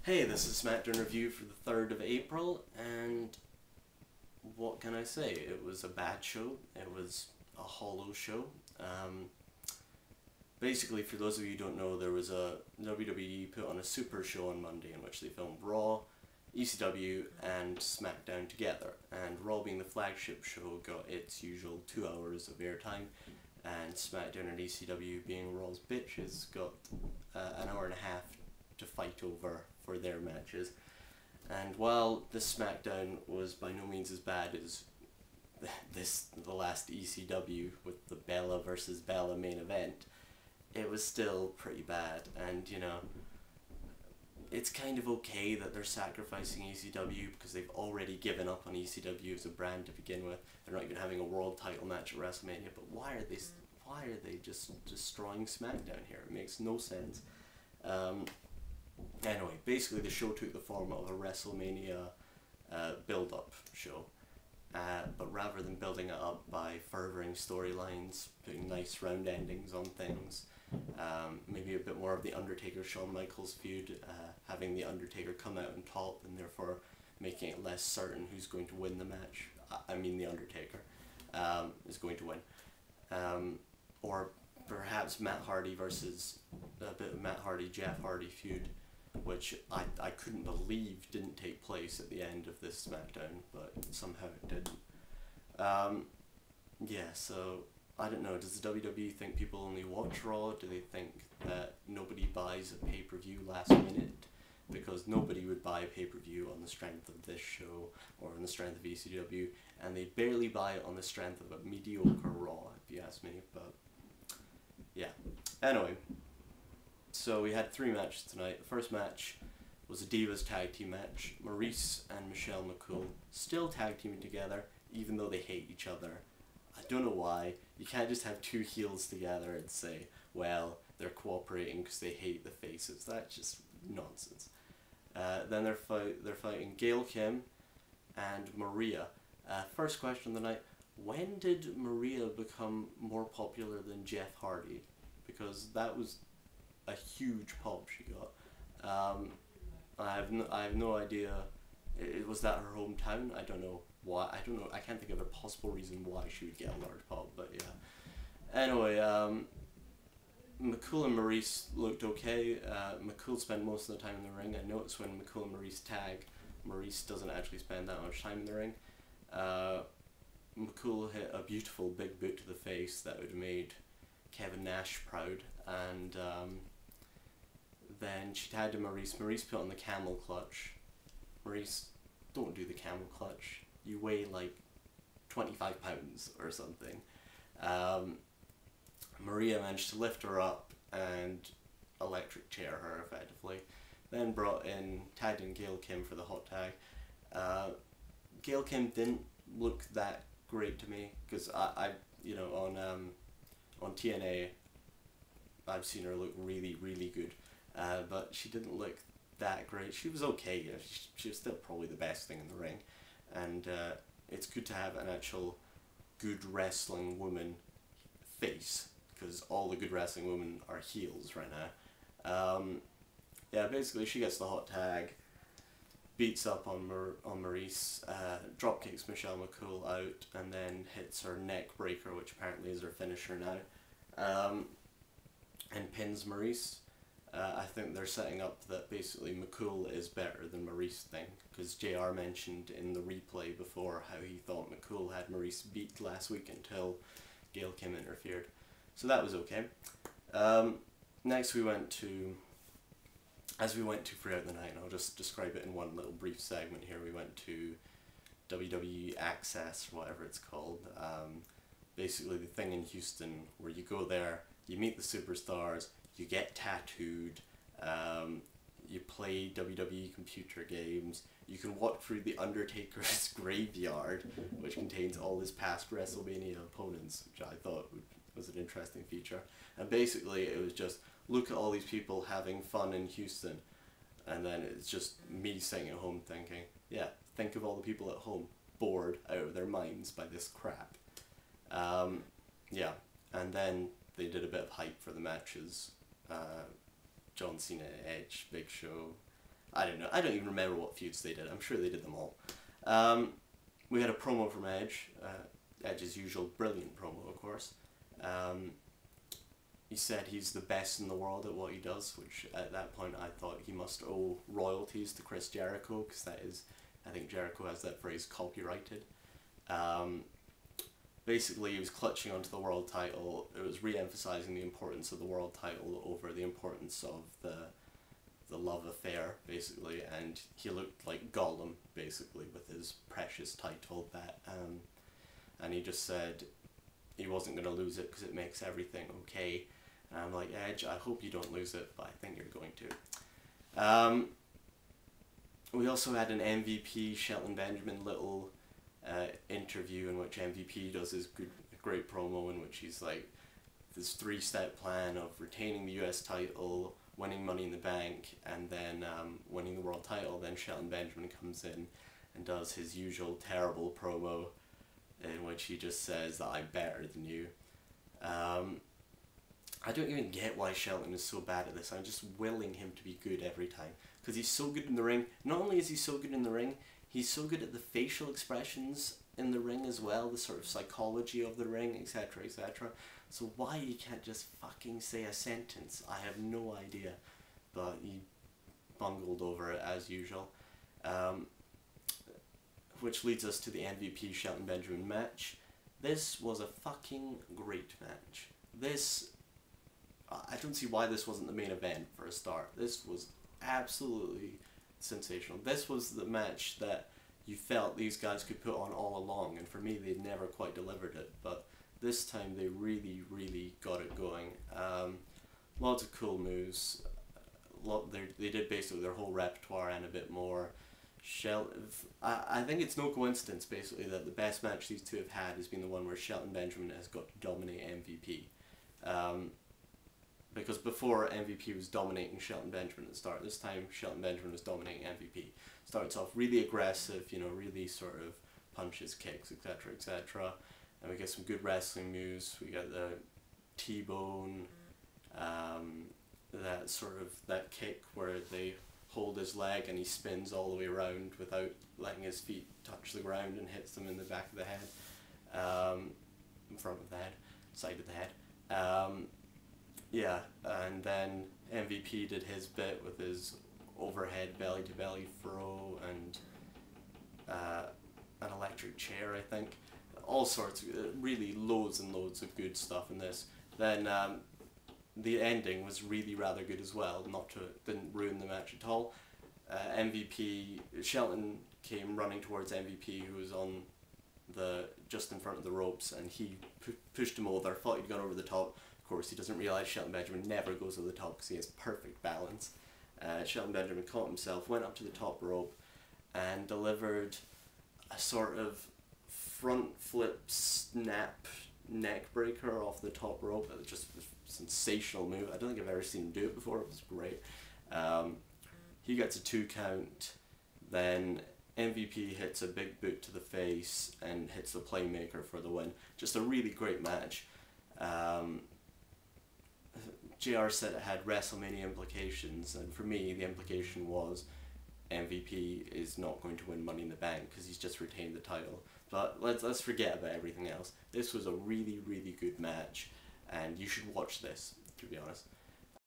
Hey, this is Smackdown review for the 3rd of April, and what can I say? It was a bad show. It was a hollow show. Basically, for those of you who don't know, there was a WWE put on a super show on Monday in which they filmed Raw, ECW, and Smackdown together. And Raw, being the flagship show, got its usual 2 hours of airtime, and Smackdown and ECW, being Raw's bitches, got an hour and a half to fight over for their matches. And while this Smackdown was by no means as bad as the last ECW with the Bella versus Bella main event, it was still pretty bad. And you know, it's kind of okay that they're sacrificing ECW because they've already given up on ECW as a brand to begin with. They're not even having a world title match at WrestleMania, but why are they just destroying SmackDown here? It makes no sense. Anyway, basically the show took the form of a WrestleMania build-up show, but rather than building it up by furthering storylines, putting nice round endings on things, maybe a bit more of the Undertaker-Shawn Michaels feud, having the Undertaker come out on top and therefore making it less certain who's going to win the match. I mean the Undertaker is going to win. Or perhaps Matt Hardy versus a bit of Matt Hardy, Jeff Hardy feud, which I couldn't believe didn't take place at the end of this SmackDown, but somehow it did. Yeah, so I don't know, does the WWE think people only watch Raw? Do they think that nobody buys a pay-per-view last minute? Because nobody would buy a pay-per-view on the strength of this show or on the strength of ECW, and they barely buy it on the strength of a mediocre Raw, if you ask me. But yeah, anyway, so we had 3 matches tonight. The first match was a Divas tag team match. Maurice and Michelle McCool still tag teaming together, even though they hate each other. I don't know why. You can't just have 2 heels together and say, well, they're cooperating because they hate the faces. That's just nonsense. Then they're fighting Gail Kim and Maria. First question of the night: when did Maria become more popular than Jeff Hardy? Because that was a huge pop she got. I have no idea. Was that her hometown? I don't know why. I don't know. I can't think of a possible reason why she would get a large pop. But yeah. Anyway, McCool and Maurice looked okay. McCool spent most of the time in the ring. I noticed when McCool and Maurice tag, Maurice doesn't actually spend that much time in the ring. McCool hit a beautiful big boot to the face that would have made Kevin Nash proud, and then she tagged to Maurice. Maurice put on the camel clutch. Maurice, don't do the camel clutch. You weigh like 25 pounds or something. Maria managed to lift her up and electric chair her effectively. Then tagged in Gail Kim for the hot tag. Gail Kim didn't look that great to me because I you know, on TNA I've seen her look really, really good, but she didn't look that great. She was okay. She was still probably the best thing in the ring, and it's good to have an actual good wrestling woman face, because all the good wrestling women are heels right now. Yeah, basically she gets the hot tag, beats up on Maurice, drop kicks Michelle McCool out, and then hits her neck breaker, which apparently is her finisher now, and pins Maurice. I think they're setting up that basically McCool is better than Maurice thing, because JR mentioned in the replay before how he thought McCool had Maurice beat last week until Gail Kim interfered. So that was okay. Next as we went to throughout the night, and I'll just describe it in one little brief segment here, we went to WWE Access, or whatever it's called. Basically the thing in Houston where you go there, you meet the superstars, you get tattooed, you play WWE computer games, you can walk through the Undertaker's graveyard, which contains all his past WrestleMania opponents, which I thought was an interesting feature. And basically it was just, look at all these people having fun in Houston, and then it's just me sitting at home thinking, yeah, think of all the people at home bored out of their minds by this crap. Yeah, and then they did a bit of hype for the matches. John Cena, Edge, Big Show. I don't know. I don't even remember what feuds they did. I'm sure they did them all. We had a promo from Edge. Edge's usual brilliant promo, of course. He said he's the best in the world at what he does, which at that point I thought he must owe royalties to Chris Jericho, because that is, I think Jericho has that phrase copyrighted. Basically, he was clutching onto the world title. It was re-emphasizing the importance of the world title over the importance of the love affair, basically, and he looked like Gollum, basically, with his precious title, and he just said he wasn't going to lose it because it makes everything okay. And I'm like, Edge, I hope you don't lose it, but I think you're going to. We also had an MVP, Shelton Benjamin, little interview in which MVP does his great promo in which he's like, this 3-step plan of retaining the US title, winning Money in the Bank, and then winning the world title. Then Shelton Benjamin comes in and does his usual terrible promo in which he just says that I'm better than you. I don't even get why Shelton is so bad at this. I'm just willing him to be good every time, because he's so good in the ring. Not only is he so good in the ring, he's so good at the facial expressions in the ring as well, the sort of psychology of the ring, etc, etc. So why he can't just fucking say a sentence, I have no idea. But he bungled over it as usual. Which leads us to the MVP Shelton Benjamin match. This was a fucking great match. I don't see why this wasn't the main event for a start. This was absolutely sensational. This was the match that you felt these guys could put on all along, and for me they'd never quite delivered it, but this time they really, really got it going. Lots of cool moves. They did basically their whole repertoire and a bit more. I think it's no coincidence basically that the best match these two have had has been the one where Shelton Benjamin has got to dominate MVP. Because before, MVP was dominating Shelton Benjamin at the start. This time Shelton Benjamin was dominating MVP. Starts off really aggressive, you know, really sort of punches, kicks, etc, etc. And we get some good wrestling moves. We get the T-bone, that kick where they hold his leg and he spins all the way around without letting his feet touch the ground and hits them in the back of the head, in front of the head, side of the head. Yeah, and then MVP did his bit with his overhead belly to belly throw and an electric chair, I think. All sorts of, really loads and loads of good stuff in this. Then the ending was really rather good as well, didn't ruin the match at all. Shelton came running towards MVP, who was on just in front of the ropes, and he pushed him over, thought he'd gone over the top. Of course, he doesn't realise Shelton Benjamin never goes over the top because he has perfect balance. Shelton Benjamin caught himself, went up to the top rope, and delivered a sort of front flip snap neck breaker off the top rope. It was just a sensational move. I don't think I've ever seen him do it before. It was great. He gets a 2 count, then MVP hits a big boot to the face and hits the playmaker for the win. Just a really great match. JR said it had WrestleMania implications, and for me the implication was MVP is not going to win Money in the Bank because he's just retained the title. But let's forget about everything else. This was a really, really good match, and you should watch this, to be honest.